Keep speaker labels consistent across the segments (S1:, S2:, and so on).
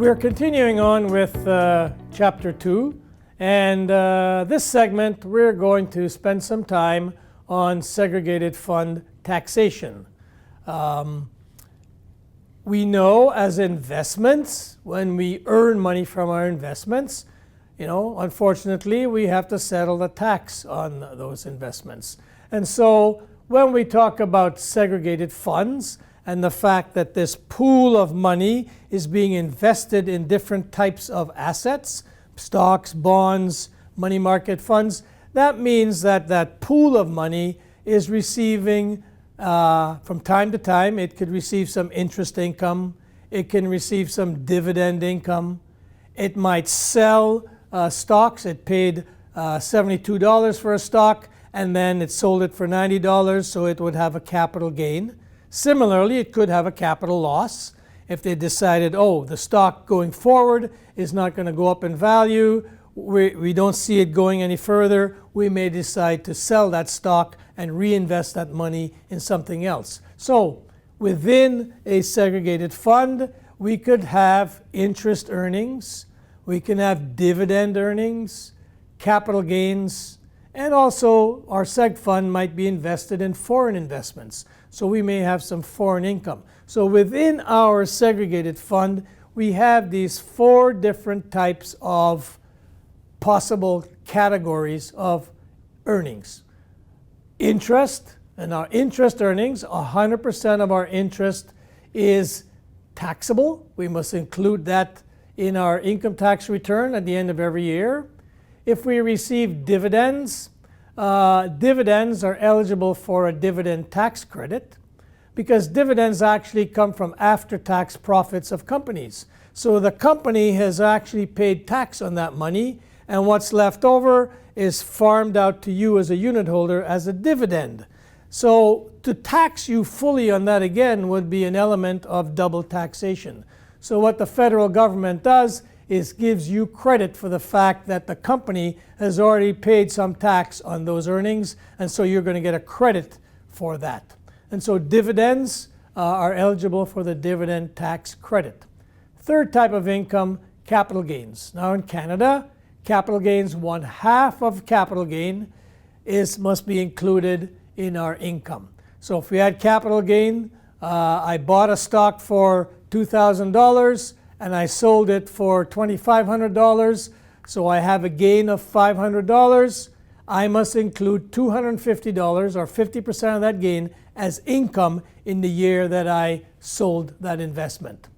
S1: We're continuing on with Chapter 2, and this segment we're going to spend some time on segregated fund taxation. We know as investments, when we earn money from our investments, unfortunately we have to settle the tax on those investments. And so when we talk about segregated funds, and the fact that this pool of money is being invested in different types of assets, stocks, bonds, money market funds, that means that that pool of money is receiving, from time to time, it could receive some interest income, it can receive some dividend income, it might sell stocks. It paid $72 for a stock, and then it sold it for $90, so it would have a capital gain. Similarly, it could have a capital loss if they decided, the stock going forward is not going to go up in value, we don't see it going any further, we may decide to sell that stock and reinvest that money in something else. So within a segregated fund, we could have interest earnings, we can have dividend earnings, capital gains, and also our seg fund might be invested in foreign investments. So we may have some foreign income. So within our segregated fund, we have these 4 different types of possible categories of earnings. Interest, and our interest earnings, 100% of our interest is taxable. We must include that in our income tax return at the end of every year. If we receive dividends, dividends are eligible for a dividend tax credit because dividends actually come from after-tax profits of companies. So the company has actually paid tax on that money, and what's left over is farmed out to you as a unit holder as a dividend. So to tax you fully on that again would be an element of double taxation. So what the federal government does is gives you credit for the fact that the company has already paid some tax on those earnings, and so you're going to get a credit for that. And so dividends are eligible for the dividend tax credit. Third type of income, capital gains. Now in Canada, capital gains, 1/2 of capital gain must be included in our income. So if we had capital gain, I bought a stock for $2,000, and I sold it for $2,500, so I have a gain of $500. I must include $250, or 50% of that gain, as income in the year that I sold that investment.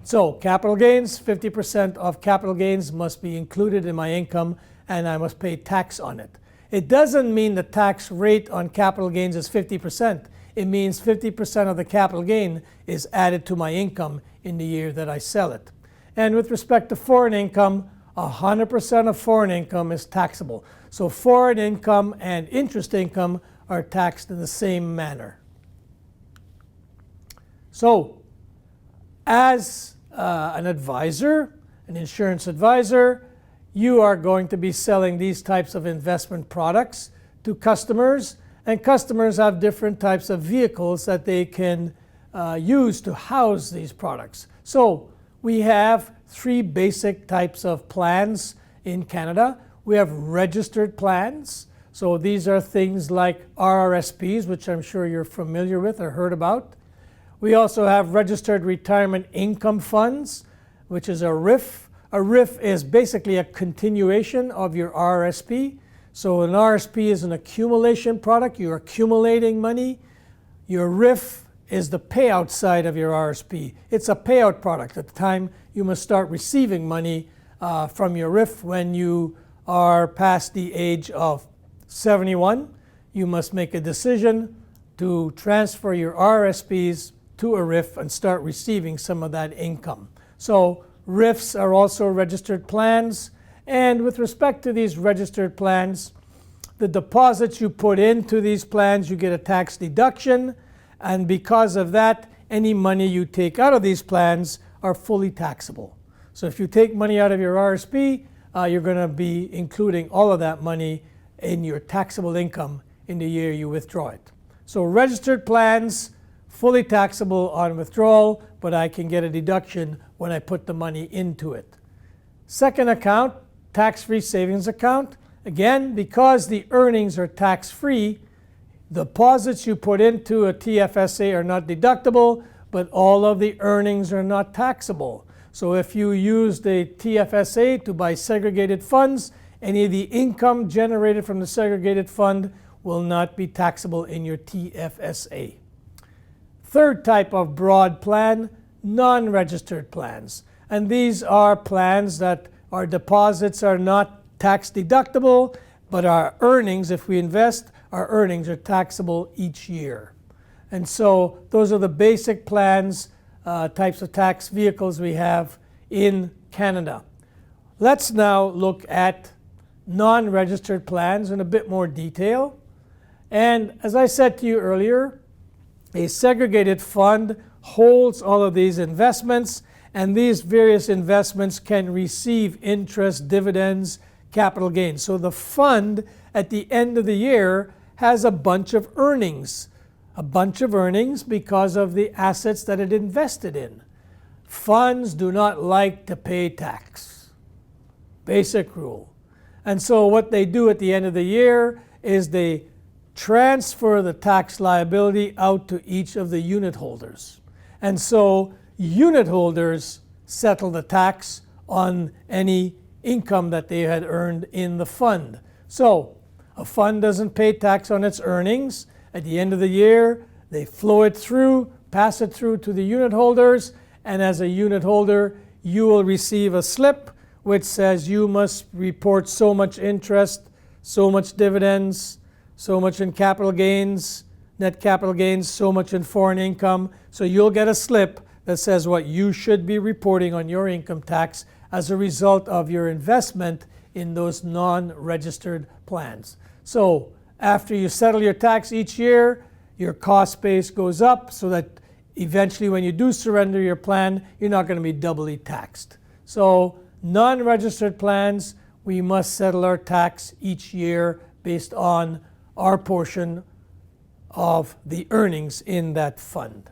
S1: So capital gains, 50% of capital gains must be included in my income, and I must pay tax on it. It doesn't mean the tax rate on capital gains is 50%. It means 50% of the capital gain is added to my income in the year that I sell it. And with respect to foreign income, 100% of foreign income is taxable. So foreign income and interest income are taxed in the same manner. So as an advisor, an insurance advisor, you are going to be selling these types of investment products to customers, and customers have different types of vehicles that they can use to house these products. So we have 3 basic types of plans in Canada. We have registered plans. So these are things like RRSPs, which I'm sure you're familiar with or heard about. We also have registered retirement income funds, which is a RIF. A RIF is basically a continuation of your RRSP. So an RRSP is an accumulation product. You're accumulating money. Your RIF is the payout side of your RRSP. It's a payout product. At the time you must start receiving money from your RIF when you are past the age of 71. You must make a decision to transfer your RRSPs to a RIF and start receiving some of that income. So RIFs are also registered plans, and with respect to these registered plans, the deposits you put into these plans, you get a tax deduction, and because of that, any money you take out of these plans are fully taxable. So if you take money out of your RRSP, you're going to be including all of that money in your taxable income in the year you withdraw it. So registered plans, fully taxable on withdrawal, but I can get a deduction when I put the money into it. Second account, tax-free savings account. Again, because the earnings are tax-free, deposits you put into a TFSA are not deductible, but all of the earnings are not taxable. So if you use the TFSA to buy segregated funds, any of the income generated from the segregated fund will not be taxable in your TFSA. Third type of broad plan, non-registered plans. And these are plans that our deposits are not tax deductible, but our earnings, if we invest, our earnings are taxable each year. And so those are the basic plans, types of tax vehicles we have in Canada. Let's now look at non-registered plans in a bit more detail. And as I said to you earlier, a segregated fund holds all of these investments, and these various investments can receive interest, dividends, capital gains. So the fund at the end of the year has a bunch of earnings because of the assets that it invested in. Funds do not like to pay tax. Basic rule. And so what they do at the end of the year is they transfer the tax liability out to each of the unit holders. And so unit holders settle the tax on any income that they had earned in the fund. So a fund doesn't pay tax on its earnings. At the end of the year, they flow it through, pass it through to the unit holders, and as a unit holder, you will receive a slip which says you must report so much interest, so much dividends, so much in capital gains, net capital gains, so much in foreign income. So you'll get a slip that says what you should be reporting on your income tax as a result of your investment in those non-registered plans. So after you settle your tax each year, your cost base goes up so that eventually when you do surrender your plan, you're not going to be doubly taxed. So non-registered plans, we must settle our tax each year based on our portion of the earnings in that fund.